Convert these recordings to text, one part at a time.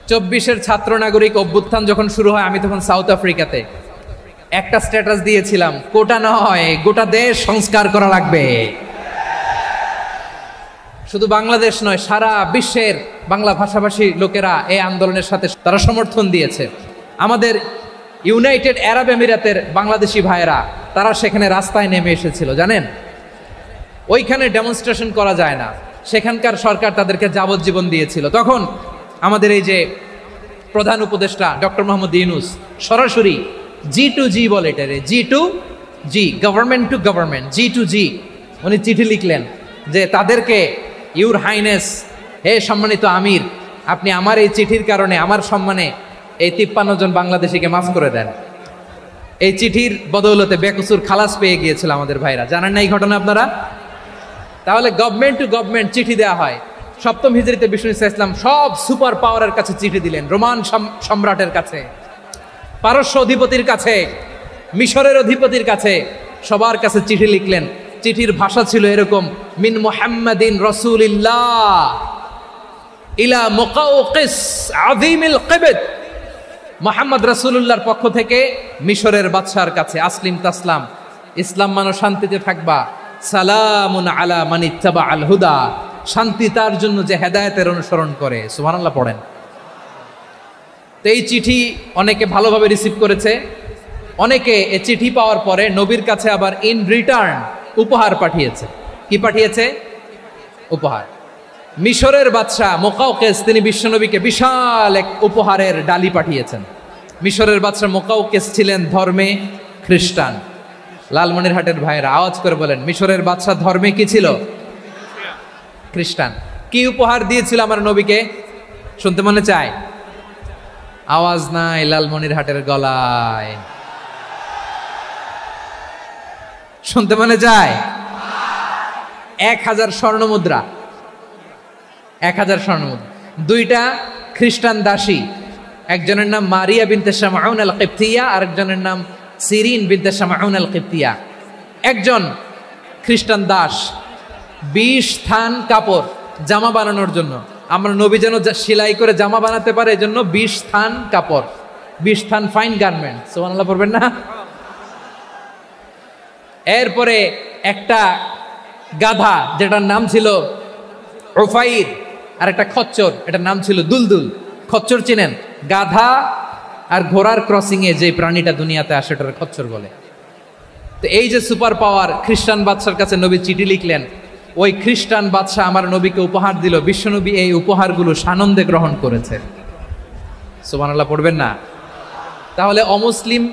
24-এর ছাত্র নাগরিক অভ্যুত্থান যখন শুরু হয়, আমি তখন সাউথ আফ্রিকাতে একটা স্ট্যাটাস দিয়েছিলাম, কোটা নয় গোটা দেশ সংস্কার করা লাগবে। শুধু বাংলাদেশ নয়, সারা বিশ্বের বাংলা ভাষাভাষী লোকেরা এই আন্দোলনের সাথে তারা সমর্থন দিয়েছে। আমাদের ইউনাইটেড আরব আমিরাতের বাংলাদেশি ভাইয়েরা তারা সেখানে রাস্তায় নেমে এসেছিল, জানেন? ওইখানে ডেমনস্ট্রেশন করা যায় না, সেখানকার সরকার তাদেরকে যাবজ্জীবন দিয়েছিল। তখন আমাদের এই যে প্রধান উপদেষ্টা ডক্টর মোহাম্মদ ইউনূস সরাসরি G2G বলে, এটারে G2G, government to government, G2G, উনি চিঠি লিখলেন যে তাদেরকে, ইউর হাইনেস, হে সম্মানিত আমির, আপনি আমার এই চিঠির কারণে আমার সম্মানে এই 53 জন বাংলাদেশিকে মাফ করে দেন। এই চিঠির বদৌলতে বেকসুর খালাস পেয়ে গিয়েছিল আমাদের ভাইরা, জানেন না এই ঘটনা আপনারা? তাহলে গভর্নমেন্ট টু গভর্নমেন্ট চিঠি দেওয়া হয়। সপ্তম হিজরিতে বিষ্ণু ইসলাম সব সুপার পাওয়ারের কাছে চিঠি দিলেন, রোমান সম্রাটের কাছে, পারস্য অধিপতির কাছে, মিশরের অধিপতির কাছে, সবার কাছে চিঠি লিখলেন। চিঠির ভাষা ছিল এরকম, মিন মুহাম্মাদিন রাসূলিল্লাহ ইলা মুকাওকিস আযীমিল কিবত, মুহাম্মদ রাসূলুল্লাহর পক্ষ থেকে মিশরের বাদশার কাছে, আসলিম তাসলাম, ইসলাম মানো শান্তিতে থাকবা, সালামুন আলা মান ইত্তাবাআল হুদা, শান্তি তার জন্য যে হেদায়েতের অনুসরণ করে। সুবহানাল্লাহ পড়েন। তো এই চিঠি অনেকে ভালোভাবে রিসিভ করেছে, অনেকে এই চিঠি পাওয়ার পরে নবীর কাছে আবার ইন রিটার্ন উপহার পাঠিয়েছে। কি পাঠিয়েছে? উপহার। মিশরের বাদশা মুকাওকিস তিনি বিশ্বনবীকে বিশাল এক উপহারের ডালি পাঠিয়েছেন। মিশরের বাদশা মুকাওকিস ছিলেন ধর্মে খ্রিস্টান। লালমনিরহাটের ভাইয়েরা আওয়াজ করে বলেন, মিশরের বাদশা ধর্মে কি ছিল? খ্রিস্টান। কি উপহার দিয়েছিল আমার নবীকে? শুনতে মনে চায়? আওয়াজ নাই লালমনিরহাটের গলায়, শুনতে মনে চায়? 1000 স্বর্ণ মুদ্রা, 1000 স্বর্ণ মুদ্রা। 2টা খ্রিস্টান দাসী, একজনের নাম মারিয়া বিনতে শামউন আল কিবতিয়া, আরেকজনের নাম সিরিন বিনতে শামউন আল কিবতিয়া। একজন খ্রিস্টান দাস 20 থান কাপড় জামা বানানোর জন্য, আমরা নবী যেন সেলাই করে জামা বানাতে পারে এজন্য 20 থান কাপড়, 20 থান ফাইন গার্মেন্ট। সুবহানাল্লাহ পড়বেন না? এরপরে একটা গাধা যেটার নাম ছিল উফাইর, আর একটা খচ্চর, এটার নাম ছিল দুলদুল। খচ্চর চিনেন? গাধা আর ঘোড়ার ক্রসিং এ যে প্রাণীটা দুনিয়াতে আসে এটার খচ্চর বলে। তো এই যে সুপার পাওয়ার খ্রিস্টান বাদশার কাছে নবী চিঠি লিখলেন, ওই খ্রিস্টান বাদশা আমার নবীকে উপহার দিল। বিশ্বনবী এই উপহারগুলো সানন্দে গ্রহণ করেছে। সুবহানাল্লাহ পড়বেন না? তাহলে অমুসলিম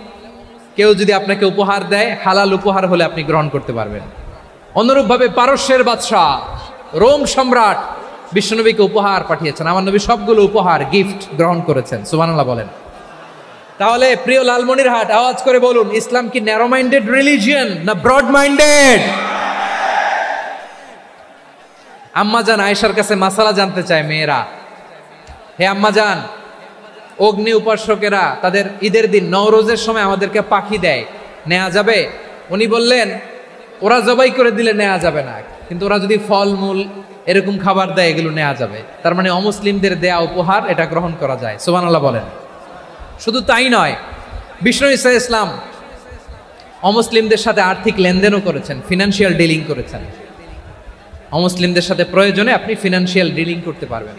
কেউ যদি আপনাকে উপহার দেয়, হালাল উপহার হলে আপনি গ্রহণ করতে পারবেন। অনুরূপভাবে পারস্যের বাদশা, রোম সম্রাট বিশ্বনবীকে উপহার পাঠিয়েছেন, আমার নবী সবগুলো উপহার গিফট গ্রহণ করেছেন। সুবহানাল্লাহ বলেন। তাহলে প্রিয় লালমনিরহাট আওয়াজ করে বলুন, ইসলাম কি ন্যারো মাইন্ডেড রিলিজিয়ন না ব্রড মাইন্ডেড? আম্মাজান আয়েশার কাছে মাসালা জানতে চায় মেয়েরা, হে আম্মাজান, অগ্নি উপাসকেরা তাদের ঈদের দিন নওরোজের সময় আমাদেরকে পাখি দেয়, নেওয়া যাবে? উনি বললেন, ওরা জবাই করে দিলে নেওয়া যাবে না, কিন্তু ওরা যদি ফলমূল এরকম খাবার দেয় এগুলো নেওয়া যাবে। তার মানে অমুসলিমদের দেয়া উপহার এটা গ্রহণ করা যায়। সুবহানাল্লাহ বলেন। শুধু তাই নয়, বিষ্ণু ঈসা ইসলাম অমুসলিমদের সাথে আর্থিক লেনদেনও করেছেন, ফিনান্সিয়াল ডিলিং করেছেন। অমুসলিমদের সাথে প্রয়োজনে আপনি ফিনান্সিয়াল ডিলিং করতে পারবেন।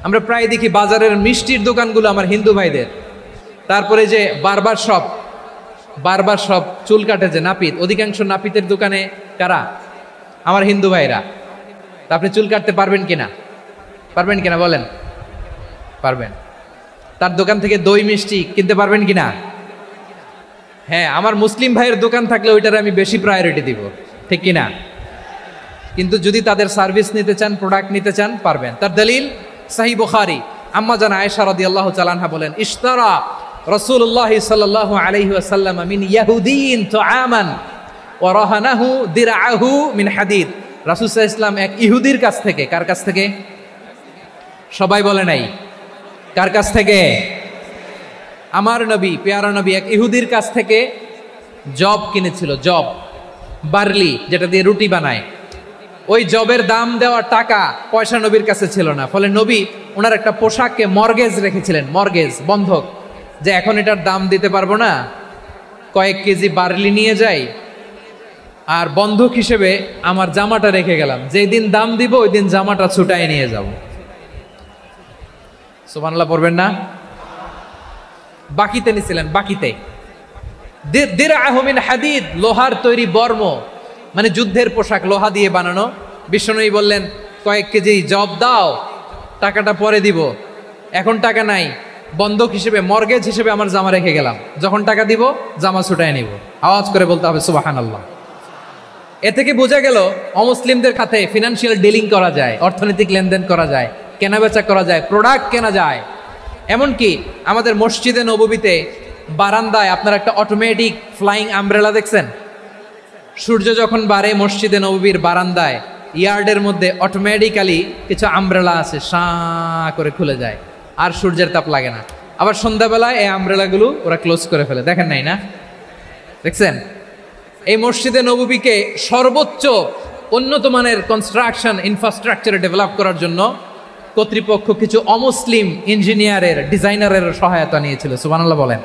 আমরা প্রায় দেখি বাজারের মিষ্টির দোকানগুলো আমার হিন্দু ভাইদের, তারপরে যে বারবার শপ, চুল কাটে যে নাপিত, অধিকাংশ নাপিতের দোকানে কারা? আমার হিন্দু ভাইরা। তা আপনি চুল কাটতে পারবেন কিনা? পারবেন কিনা বলেন? পারবেন। তার দোকান থেকে দই মিষ্টি কিনতে পারবেন কিনা? হ্যাঁ, আমার মুসলিম ভাইয়ের দোকান থাকলে ওইটারে আমি বেশি প্রায়োরিটি দিব, ঠিক কিনা? কিন্তু যদি তাদের সার্ভিস নিতে চান, প্রোডাক্ট নিতে চান, পারবেন। তার দলিল সহিহ বুখারী, আম্মা জান আয়েশা রাদিয়াল্লাহু তাআলা আনহা বলেন, ইশতারা রাসূলুল্লাহ সাল্লাল্লাহু আলাইহি ওয়াসাল্লাম মিন ইয়াহুদিয়িন তুআমান ওয়া রাহানাহু দিরআহু মিন হাদিদ। রাসূল সাল্লাল্লাহু আলাইহি ওয়াসাল্লাম এক ইহুদির কাছ থেকে, কার কাছ থেকে? সবাই বলে নাই, কার কাছ থেকে? আমার নবী, পেয়ারা নবী এক ইহুদির কাছ থেকে জব কিনেছিল, জব, বার্লি যেটা দিয়ে রুটি বানায়। ওই জবের দাম দেওয়া টাকা পয়সা নবীর কাছে ছিল না, ফলে নবী ওনার একটা পোশাককে মর্গেজ রেখেছিলেন, মর্গেজ, বন্ধক, যে এখন এটার দাম দিতে পারবো না, কয়েক কেজি বার্লি নিয়ে যাই আর বন্ধক হিসেবে আমার জামাটা রেখে গেলাম, যেই দিন দাম দিব ওই দিন জামাটা ছুটাই নিয়ে যাব। সুবহানাল্লাহ পড়বেন না? বাকিতে নিছিলেন, বাকিতে। দিরআহু মিন হাদিদ, লোহার তৈরি বর্ম, মানে যুদ্ধের পোশাক, লোহা দিয়ে বানানো। বিশ্বনবী বললেন কয়েক কেজি জব দাও, টাকাটা পরে দিব, এখন টাকা নাই, বন্ধক হিসেবে, মর্গেজ হিসেবে আমার জামা রেখে গেলাম, যখন টাকা দিব জামা ছুটায় নিব। আওয়াজ করে বলতে হবে সুবহানাল্লাহ। এ থেকে বোঝা গেল অমুসলিমদের সাথে ফিনান্সিয়াল ডিলিং করা যায়, অর্থনৈতিক লেনদেন করা যায়, কেনাবেচা করা যায়, প্রোডাক্ট কেনা যায়। এমনকি আমাদের মসজিদে নববীতে বারান্দায় আপনারা একটা অটোমেটিক ফ্লাইং আমব্রেলা দেখছেন? সূর্য যখন বাড়ে মসজিদে নববীর বারান্দায় ইয়ার্ডের মধ্যে অটোমেটিক্যালি কিছু আমব্রেলা আছে, সাঁ করে খুলে যায়, আর সূর্যের তাপ লাগে না। আবার সন্ধ্যাবেলায় এই আমব্রেলাগুলো ওরা ক্লোজ করে ফেলে, দেখেন নাই না? দেখছেন? এই মসজিদে নববীকে সর্বোচ্চ উন্নত মানের কনস্ট্রাকশন ইনফ্রাস্ট্রাকচারে ডেভেলপ করার জন্য কর্তৃপক্ষ কিছু অমুসলিম ইঞ্জিনিয়ারের, ডিজাইনারের সহায়তা নিয়েছিল। সুবহানাল্লাহ বলেন।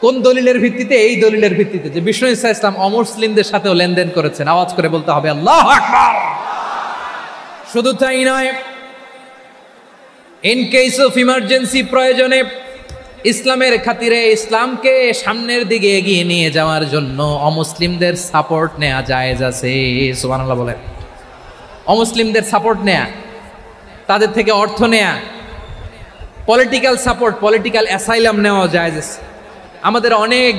কোন দলিলের ভিত্তিতে? এই দলিলের ভিত্তিতে যে বিষ্ণু ঈসা ইসলাম অমুসলিমদের সাথেও লেনদেন করেছেন। আওয়াজ করে বলতে হবে আল্লাহু আকবার। শুধু তাই নয়, ইন কেস অফ ইমার্জেন্সি, প্রয়োজনে ইসলামের খাতিরে, ইসলামকে সামনের দিকে এগিয়ে নিয়ে যাওয়ার জন্য অমুসলিমদের সাপোর্ট নেওয়া জায়েজ আছে। সুবহানাল্লাহ বলেন। অমুসলিমদের সাপোর্ট নেয়া, তাদের থেকে অর্থ নেয়া, পলিটিক্যাল সাপোর্ট, পলিটিক্যাল অ্যাসাইলাম নেওয়া জায়েজ আছে। আমাদের অনেক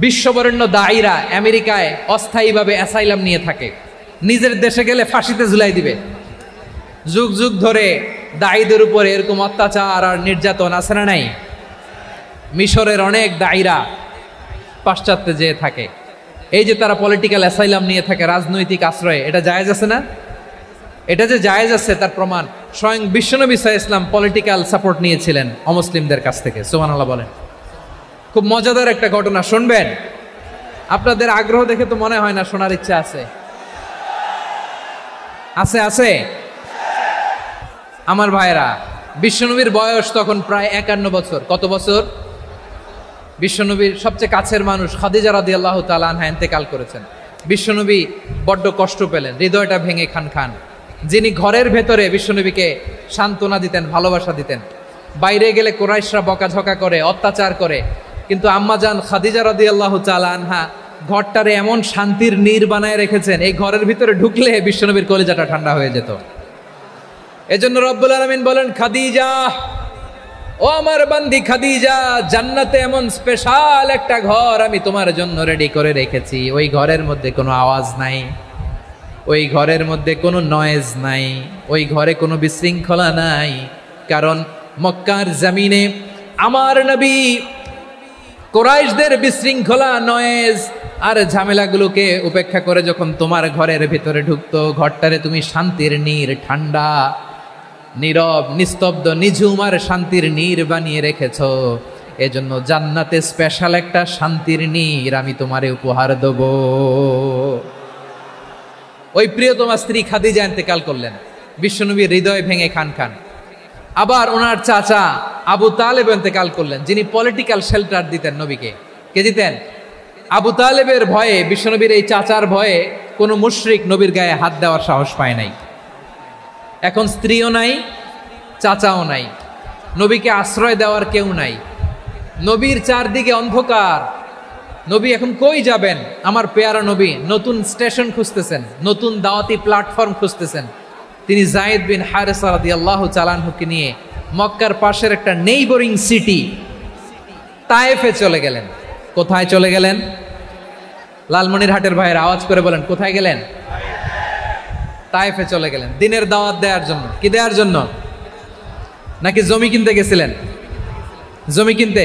বিশ্ববরেণ্য দায়ীরা আমেরিকায় অস্থায়ীভাবে অ্যাসাইলাম নিয়ে থাকে, নিজের দেশে গেলে ফাঁসিতে ঝুলাই দিবে। যুগ যুগ ধরে দায়ীদের উপরে এরকম অত্যাচার আর নির্যাতন আছে না নাই? মিশরের অনেক দায়ীরা পাশ্চাত্যে যেয়ে থাকে, এই যে তারা পলিটিক্যাল অ্যাসাইলাম নিয়ে থাকে, রাজনৈতিক আশ্রয়ে, এটা জায়েজ আছে না? এটা যে জায়েজ আছে তার প্রমাণ স্বয়ং বিশ্বনবী সাল্লাল্লাহু আলাইহি ওয়াসাল্লাম পলিটিক্যাল সাপোর্ট নিয়েছিলেন অমুসলিমদের কাছ থেকে। সুবহানাল্লাহ বলেন। খুব মজাদার একটা ঘটনা, শুনবেন? আপনাদের আগ্রহ দেখে তো মনে হয় না শোনার ইচ্ছা আছে। আছে আছে আমার ভাইরা, বিশ্বনবীর বয়স তখন প্রায় 51 বছর। কত বছর? বিশ্বনবীর সবচেয়ে কাছের মানুষ খাদিজা রাদিয়াল্লাহু তাআলা আনহা ইন্তেকাল করেছেন। বিশ্বনবী বড্ড কষ্ট পেলেন, হৃদয়টা ভেঙে খান খান। যিনি ঘরের ভেতরে বিশ্বনবীকে সান্ত্বনা দিতেন, ভালোবাসা দিতেন, বাইরে গেলে কুরাইশরা বকাঝকা করে, অত্যাচার করে, কিন্তু আম্মাজান খাদিজা রাদিয়াল্লাহু তাআলা আনহা ঘরটারে এমন শান্তির নীড় বানায় রেখেছেন, এই ঘরের ভিতরে ঢুকলে বিশ্বনবীর কলিজাটা ঠান্ডা হয়ে যেত। এজন্য রব্বুল আলামিন বলেন, খাদিজা, ও আমার বান্দি খাদিজা, জান্নাতে এমন স্পেশাল একটা ঘর আমি তোমার জন্য রেডি করে রেখেছি। ওই ঘরের মধ্যে কোনো আওয়াজ নাই, ওই ঘরের মধ্যে কোনো নয়েজ নাই, ওই ঘরে কোনো বিশৃঙ্খলা নাই। কারণ মক্কার জমিনে আমার নবী কুরাইশদের বিশৃঙ্খলা, নয়েজ আর ঝামেলাগুলোকে উপেক্ষা করে যখন তোমার ঘরের ভিতরে ঢুকতো, ঘরটারে তুমি শান্তির নীড়, ঠান্ডা, নীরব, নিস্তব্ধ, নিঝুম আর শান্তির নীড় বানিয়ে রেখেছ। এজন্য জান্নাতে স্পেশাল একটা শান্তির নীড় আমি তোমারে উপহার দেব। ওই প্রিয়তমা স্ত্রী খাদিজা ইন্তেকাল করলেন, বিশ্বনবীর হৃদয় ভেঙে খান খান। আবার ওনার চাচা আবু তালেব ইন্তেকাল করলেন, যিনি পলিটিক্যাল শেল্টার দিতেন নবীকে। কে দিতেন? আবু তালেবের ভয়ে, বিশ্বনবীর এই চাচার ভয়ে কোনো মুশরিক নবীর গায়ে হাত দেওয়ার সাহস পায় নাই। এখন স্ত্রীও নাই, চাচাও নাই, নবীকে আশ্রয় দেওয়ার কেউ নাই। নবীর চারদিকে অন্ধকার, নবী এখন কই যাবেন? আমার পেয়ারা নবী নতুন স্টেশন খুঁজতেছেন, নতুন দাওয়াতি প্ল্যাটফর্ম খুঁজতেছেন। তিনি যায়েদ বিন হারেসা রাদিয়াল্লাহু তাআলা আনহুকে নিয়ে মক্কার পাশের একটা নেইবরিং সিটি তায়েফে চলে গেলেন। কোথায় চলে গেলেন? লালমনিরহাটের ভাইয়ের আওয়াজ করে বলেন, কোথায় গেলেন? তায়েফে চলে গেলেন দিনের দাওয়াত দেওয়ার জন্য। কি দেওয়ার জন্য? নাকি জমি কিনতে গেছিলেন? জমি কিনতে,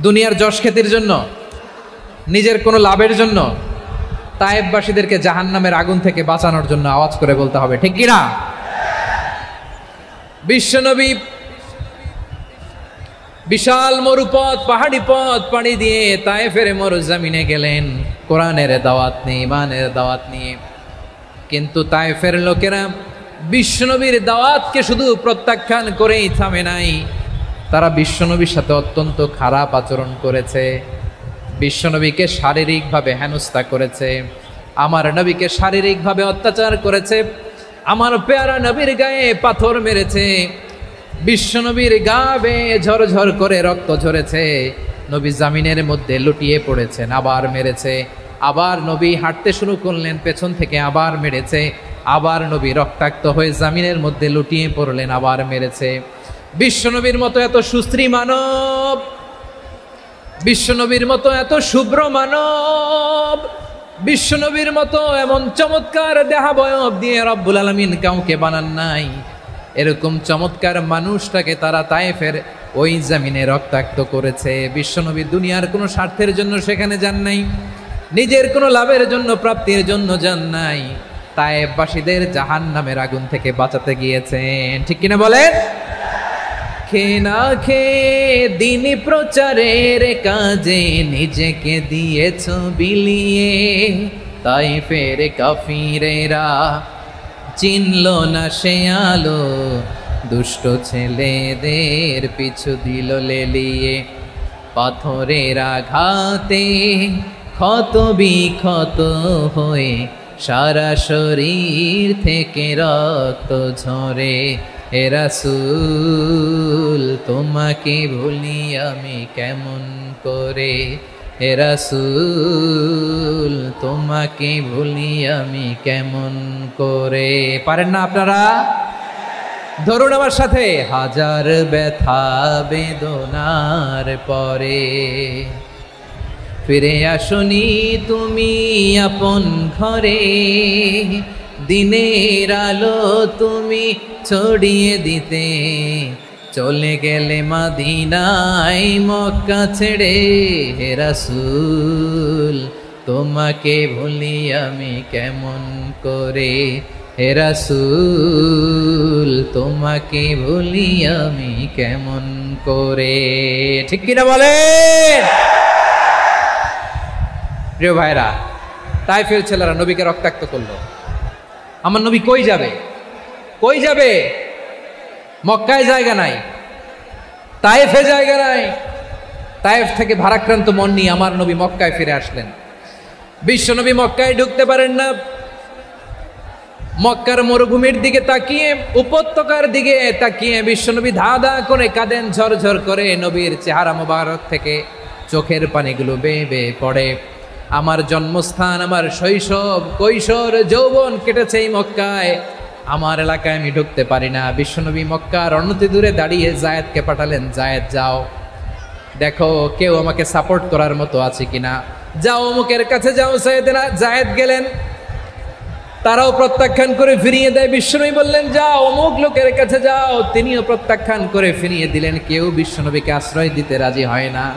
দুনিয়ার যশ খ্যাতির জন্য, নিজের কোনো লাভের জন্য? তায়েফবাসীদেরকে জাহান্নামের আগুন থেকে বাঁচানোর জন্য। আওয়াজ করে বলতে হবে ঠিক কিনা? বিশ্বনবী বিশাল মরুপথ, পাহাড়ি পথ পাড়ি দিয়ে তায়েফের মরুজমিনে গেলেন কোরআনের দাওয়াত নিয়ে, ইমানের দাওয়াত নিয়ে। কিন্তু তায়েফের লোকেরা বিশ্বনবীর দাওয়াতকে শুধু প্রত্যাখ্যান করেই থামে নাই, তারা বিশ্বনবীর সাথে অত্যন্ত খারাপ আচরণ করেছে, বিশ্বনবীকে শারীরিকভাবে হেনস্থা করেছে, আমার নবীকে শারীরিকভাবে অত্যাচার করেছে, আমার পেয়ারা নবীর গায়ে পাথর মেরেছে, বিশ্বনবীর গা বেয়ে ঝরঝর করে রক্ত ঝরেছে, নবী জামিনের মধ্যে লুটিয়ে পড়েছেন, আবার মেরেছে, আবার নবী হাঁটতে শুরু করলেন, পেছন থেকে আবার মেরেছে, আবার নবী রক্তাক্ত হয়ে জামিনের মধ্যে লুটিয়ে পড়লেন, আবার মেরেছে। বিশ্বনবীর মতো এত সুশ্রী মানব, বিশ্বনবীর মতো এত শুভ্র মানব, বিশ্বনবীর মতো এমন চমৎকার দেহাবয়ব দিয়ে রব্বুল আলামিন কাউকে বানান নাই। এরকম চমৎকার মানুষটাকে তারা তায়েফের ওই জমিনে রক্তাক্ত করেছে। বিশ্বনবী দুনিয়ার কোনো স্বার্থের জন্য সেখানে যান নাই, নিজের কোনো লাভের জন্য, প্রাপ্তির জন্য যান নাই, তায়েফবাসীদের জাহান্নামের আগুন থেকে বাঁচাতে গিয়েছেন। ঠিক কিনা বলেন? খেয়ে না খেয়ে দিন প্রচারের কাজে নিজেকে দিয়েছ বিলিয়ে, তায়েফের কাফিরেরা চিনল না সে আলো, দুষ্ট ছেলেদের পিছু দিল লেলিয়ে, পাথরের আঘাতে ক্ষত বিক্ষত হয়ে সারা শরীর থেকে রক্ত ঝরে। হে রাসূল তোমাকে ভুলি আমি কেমন করে, হে রাসূল তোমাকে ভুলি আমি কেমন করে। পারেন না আপনারা? ধরুন আমার সাথে। হাজার ব্যথা বেদনার পরে ফিরে আসনি তুমি আপন ঘরে, দিনের আলো তুমি ছড়িয়ে দিতে, চলে গেলে মদিনায় মক্কা ছেড়ে। হে রাসূল তোমাকে ভুলি আমি কেমন করে, হে রাসূল তোমাকে ভুলি আমি কেমন করে। ঠিক কিনা বলেন? প্রিয় ভাইরা, তায়েফের ছেলেরা নবীকে রক্তাক্ত করলো। আমার নবী কই যাবে? কই যাবে? মক্কায় জায়গা নাই, তায়েফে জায়গা নাই। তায়েফ থেকে ভারাক্রান্ত মন নিয়ে আমার নবী মক্কায় ফিরে আসলেন। বিশ্ব নবী মক্কায় ঢুকতে পারেন না। মক্কার মরুভূমির দিকে তাকিয়ে, উপত্যকার দিকে তাকিয়ে বিশ্বনবী ধা ধা করে কাঁদেন, ঝরঝর করে। নবীর চেহারা মোবারক থেকে চোখের পানিগুলো বেয়ে বেয়ে পড়ে। আমার জন্মস্থান, আমার শৈশব, কৈশোর, যৌবন কেটেছে এই মক্কায়, আমার এলাকায় আমি ঢুকতে পারি না। বিশ্বনবী মক্কার অনতি দূরে দাঁড়িয়ে জায়েদকে পাঠালেন, জায়েদ যাও দেখো কেউ আমাকে সাপোর্ট করার মতো আছে কিনা, যাও অমুকের কাছে যাও। জায়েদ গেলেন, তারাও প্রত্যাখ্যান করে ফিরিয়ে দেয়। বিশ্বনবী বললেন যাও অমুক লোকের কাছে যাও, তিনিও প্রত্যাখ্যান করে ফিরিয়ে দিলেন। কেউ বিশ্বনবীকে আশ্রয় দিতে রাজি হয় না।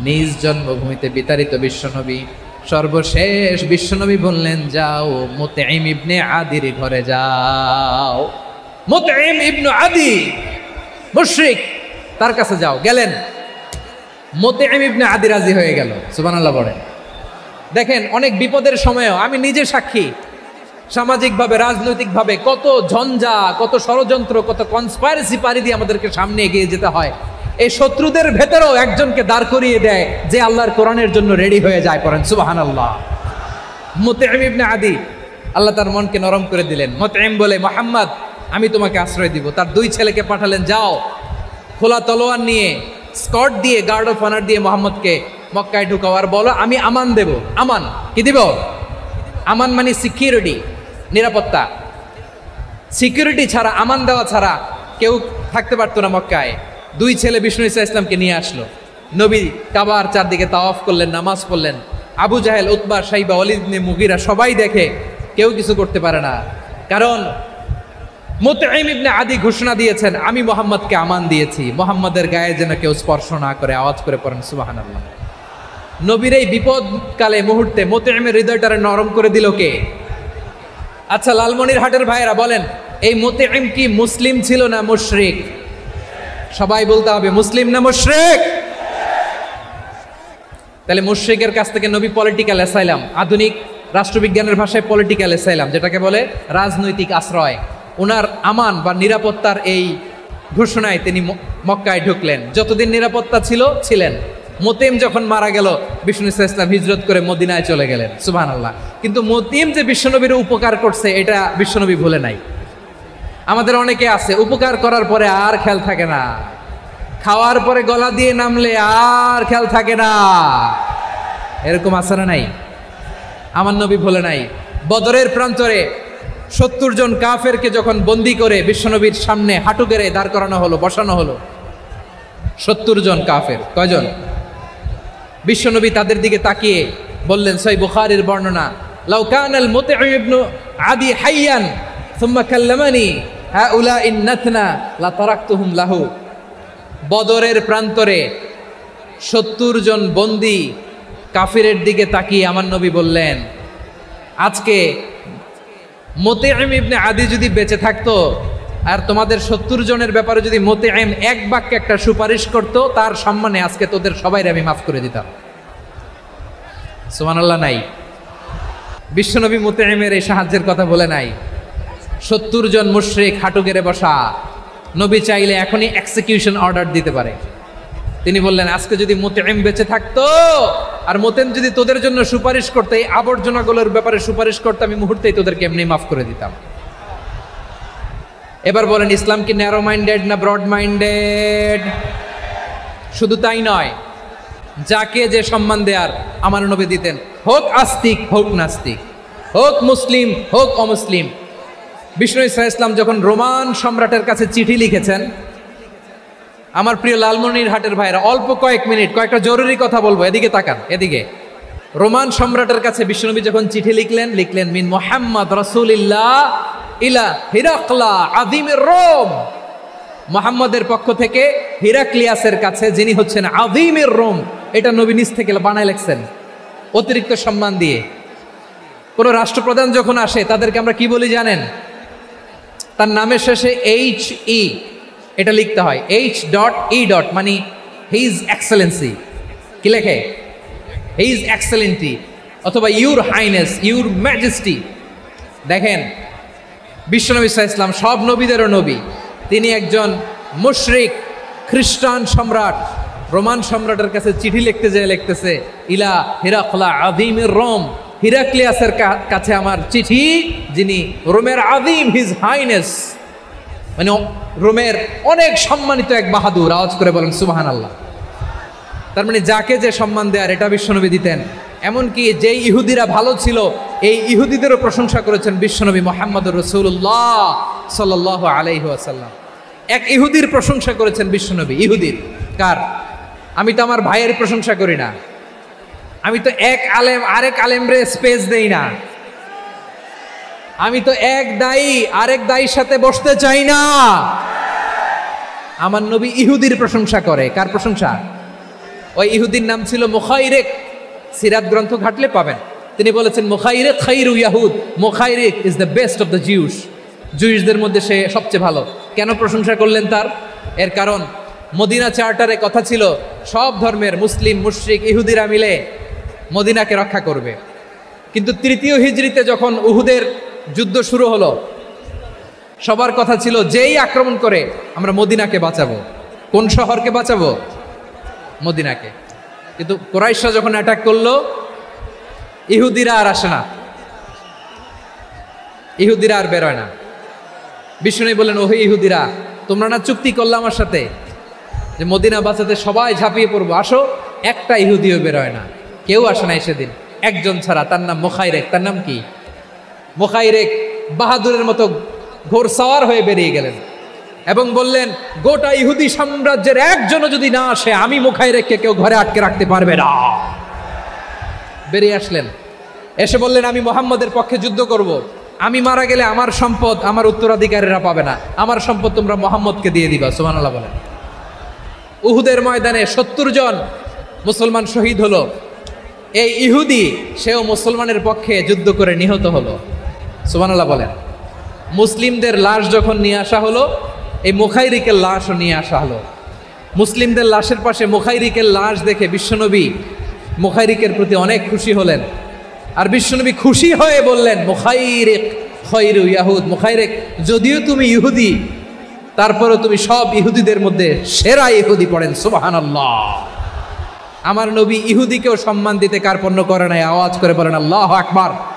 নিজ জন্মভূমিতে বিতাড়িত বিশ্বনবী, সর্বশেষ বিশ্বনবী বললেন যাও মুতঈম ইবনে আদির ঘরে যাও। মুতঈম ইবনে আদি মুশরিক, তার কাছে যাও। গেলেন, মুতঈম ইবনে আদি রাজি হয়ে গেল। সুবহানাল্লাহ বলেন। দেখেন, অনেক বিপদের সময়ও আমি নিজে সাক্ষী, সামাজিকভাবে, রাজনৈতিকভাবে কত ঝঞ্ঝা, কত ষড়যন্ত্র, কত কনস্পাইরেসি পাড়ি দিয়ে আমাদেরকে সামনে এগিয়ে যেতে হয়। এই শত্রুদের ভেতরেও একজনকে দাঁড় করিয়ে দেয় যে আল্লাহর কোরআনের জন্য রেডি হয়ে যায়। পড়েন সুবহানাল্লাহ। মুতঈম ইবনে আদি, আল্লাহ তার মনকে নরম করে দিলেন। মুতঈম বলে, মুহাম্মদ আমি তোমাকে আশ্রয় দিব। তার দুই ছেলেকে পাঠালেন, যাও খোলা তলোয়ার নিয়ে, স্কট দিয়ে, গার্ড অফ অনার দিয়ে মুহাম্মদকে মক্কায় ঢুকাও, আর বলো আমি আমান দেব। আমান কি দিব? আমান মানে সিকিউরিটি, নিরাপত্তা। সিকিউরিটি ছাড়া, আমান দেওয়া ছাড়া কেউ থাকতে পারতো না মক্কায়। দুই ছেলে বিষ্ণু ইসা ইসলামকে নিয়ে আসলো। নবী কাবার চারদিকে তাওয়াফ করলেন, নামাজ পড়লেন। আবু জাহেল, উতবা, শাইবা, ওয়ালিদ ইবনে মুগীরা সবাই দেখে, কেউ কিছু করতে পারে না। কারণ মুতঈম ইবনে আদি ঘোষণা দিয়েছেন আমি মুহাম্মদকে আমান দিয়েছি, মুহাম্মদের গায়ে যেন কেউ স্পর্শ না করে। আওয়াজ করে পড়েন সুবহানাল্লাহ। নবীর এই বিপদকালে মুহূর্তে মুতঈমের হৃদয়টারে নরম করে দিল কে? আচ্ছা লালমনিরহাটের ভাইয়েরা বলেন, এই মুতঈম কি মুসলিম ছিল না মুশরিক? সবাই বলতে হবে মুসলিম না মুশরিক? তাহলে মুশরিকের কাছ থেকে নবী পলিটিক্যাল অ্যাসাইলাম, আধুনিক রাষ্ট্রবিজ্ঞানের ভাষায় পলিটিক্যাল অ্যাসাইলাম, যেটাকে বলে রাজনৈতিক আশ্রয়। ওনার আমান বা নিরাপত্তার এই ঘোষণায় তিনি মক্কায় ঢুকলেন। যতদিন নিরাপত্তা ছিলেন। মোতেম যখন মারা গেল, বিষ্ণু ইসলাম হিজরত করে মদিনায় চলে গেলেন। সুবহানাল্লাহ। কিন্তু মোতেম যে বিশ্বনবীর উপকার করছে এটা বিশ্বনবী ভুলে নাই। আমাদের অনেকে আছে উপকার করার পরে আর খেয়াল থাকে না, খাওয়ার পরে গলা দিয়ে নামলে আর খেয়াল থাকে না, এরকম আছে না নাই? আমার নবী ভুলে নাই। বদরের প্রান্তরে 70 জন কাফেরকে যখন বন্দি করে বিশ্বনবীর সামনে হাঁটু গেড়ে দাঁড় করানো হলো, বসানো হলো, 70 জন কাফের। কয়জন? বিশ্বনবী তাদের দিকে তাকিয়ে বললেন, সহিহ বুখারীর বর্ণনা, লাউ কানাল মুতঈম ইবনে আদি হাইয়ান সুম্মা কাল্লামানি হাউলাই নাতনা লা তারাকতুহুম লাহু। বদরের প্রান্তরে 70 জন বন্দি কাফিরের দিকে তাকিয়ে আমার নবী বললেন, আজকে মুতঈম ইবনে আদি যদি বেঁচে থাকতো আর তোমাদের 70 জনের ব্যাপারে যদি মুতঈম এক বাক্যে একটা সুপারিশ করত, তার সম্মানে আজকে তোদের সবাইকে আমি মাফ করে দিতাম। সুবহানাল্লাহ। নাই? বিশ্বনবী মুতঈমের এই সাহায্যের কথা বলে নাই। 70 জন মুশরিক হাঁটু গেড়ে বসা, নবী চাইলে এখনই এক্সিকিউশন অর্ডার দিতে পারে। তিনি বললেন, আজকে যদি মুতঈম বেঁচে থাকতো আর মুতঈম যদি তোদের জন্য সুপারিশ করতে, এই আবর্জনাগুলোর ব্যাপারে সুপারিশ করতে, আমি মুহূর্তেই তোদেরকে এমনি মাফ করে দিতাম। এবার বলেন, ইসলাম কি ন্যারো মাইন্ডেড না ব্রড মাইন্ডেড? শুধু তাই নয়, যাকে যে সম্মান দেয়ার আমার নবী দিতেন, হোক আস্তিক হোক নাস্তিক, হোক মুসলিম হোক অমুসলিম। বিষ্ণু ইসলাম যখন রোমান সম্রাটের কাছে চিঠি লিখেছেন, আমার প্রিয় লালমনিরহাটের ভাইরা, অল্প কয়েক মিনিট কয়েকটা জরুরি কথা বলবো, এদিকে তাকান, এদিকে। রোমান সম্রাটের কাছে বিশ্বনবী যখন চিঠি লিখলেন মিন মুহাম্মদ রাসূলিল্লাহ ইলা হিরাকলা আযীমির রোম, মুহাম্মদের পক্ষ থেকে হিরাক্লিয়াসের কাছে, যিনি হচ্ছেন আযীমির রোম। এটা নবী নিজ থেকে বানায় লিখছেন, অতিরিক্ত সম্মান দিয়ে। কোন রাষ্ট্রপ্রধান যখন আসে তাদেরকে আমরা কি বলি জানেন? তার নামের শেষে HE এটা লিখতে হয়, H.E. মানে হিজ এক্সেলেন্সি। কি লেখে? হিজ এক্সেলেন্টি, অথবা ইউর হাইনেস, ইউর ম্যাজেস্টি। দেখেন, বিশ্বনবী সাল্লাল্লাহু আলাইহি ওয়াসাল্লাম সব নবীদেরও নবী। তিনি একজন মুশরিক খ্রিস্টান সম্রাট, রোমান সম্রাটের কাছে চিঠি লিখতে যেয়ে লিখতেছে, ইলা হিরাকলা আযীমির রোম, হিরাক্লিয়াসের কাছে আমার চিঠি, যিনি রোমের আযীম, হিজ হাইনেস, মানে রোমের অনেক সম্মানিত এক বাহাদুর। আওয়াজ করে বলেন সুবহানাল্লাহ। তার মানে যাকে যে সম্মান দেয়ার এটা বিশ্বনবী দিতেন। এমনকি যেই ইহুদিরা ভালো ছিল, এই ইহুদিদেরও প্রশংসা করেছেন বিশ্বনবী মুহাম্মদুর রাসূলুল্লাহ সাল্লাল্লাহু আলাইহি ওয়াসাল্লাম। এক ইহুদির প্রশংসা করেছেন বিশ্বনবী। ইহুদির কার? আমি তো আমার ভাইয়ের প্রশংসা করি না, আমি তো এক আলেম আরেক আলেমরে স্পেস দেই না, আমি তো এক দায়ী আরেক দায়ীর সাথে বসতে চাই না। আমার নবী ইহুদির প্রশংসা করে। কার প্রশংসা? ওই ইহুদির নাম ছিল মুখাইরিক। সিরাত গ্রন্থ ঘাটলে পাবেন। তিনি বলেছেন, মুখাইরিক খাইরু ইয়াহুদ, Mukhayriq is the best of the Jews. জুইশদের মধ্যে সে সবচেয়ে ভালো। কেন প্রশংসা করলেন তার? এর কারণ মদিনা চার্টারে কথা ছিল সব ধর্মের মুসলিম, মুশরিক, ইহুদিরা মিলে মদিনাকে রক্ষা করবে। কিন্তু 3য় হিজরিতে যখন উহুদের যুদ্ধ শুরু হলো, সবার কথা ছিল যেই আক্রমণ করে আমরা মদিনাকে বাঁচাবো। কোন শহরকে বাঁচাবো? মদিনাকে। কিন্তু কুরাইশরা যখন অ্যাটাক করলো, ইহুদিরা আর আসে না, ইহুদিরা আর বেরোয় না। বিষ্ণু বললেন, ওহে ইহুদিরা, তোমরা না চুক্তি করলে আমার সাথে যে মদিনা বাঁচাতে সবাই ঝাঁপিয়ে পড়বো, আসো। একটা ইহুদিও বেরোয় না, কেউ আসে না সেদিন, একজন ছাড়া। তার নাম মুখাইরেক। তার নাম কি? মুখাইরেক বাহাদুরের মতো ঘোড়সাওয়ার হয়ে বেরিয়ে গেলেন এবং বললেন, গোটা ইহুদি সাম্রাজ্যের একজনও যদি না আসে, আমি মুখাইরেককে কেউ ঘরে আটকে রাখতে পারবে না। বেরিয়ে আসলেন, এসে বললেন, আমি মুহাম্মদের পক্ষে যুদ্ধ করব। আমি মারা গেলে আমার সম্পদ আমার উত্তরাধিকারীরা পাবে না, আমার সম্পদ তোমরা মুহাম্মদকে দিয়ে দিবা। সুবহানাল্লাহ বলেন। উহুদের ময়দানে 70 জন মুসলমান শহীদ হলো। এই ইহুদি, সেও মুসলমানের পক্ষে যুদ্ধ করে নিহত হলো। সুবহানাল্লাহ বলেন। মুসলিমদের লাশ যখন নিয়ে আসা হলো, এই মুখাইরিকের লাশও নিয়ে আসা হলো। মুসলিমদের লাশের পাশে মুখাইরিকের লাশ দেখে বিশ্বনবী মুখাইরিকের প্রতি অনেক খুশি হলেন আর বিশ্বনবী খুশি হয়ে বললেন মুখাইরিক খৈরু ইয়াহুদ, মুখাইরিক যদিও তুমি ইহুদি তারপরেও তুমি সব ইহুদিদের মধ্যে সেরা ইহুদি। পড়েন সুবহানাল্লাহ। আমার নবী ইহুদিকেও সম্মান দিতে কার্পণ্য করে নাই। আওয়াজ করে বলেন আল্লাহু আকবার।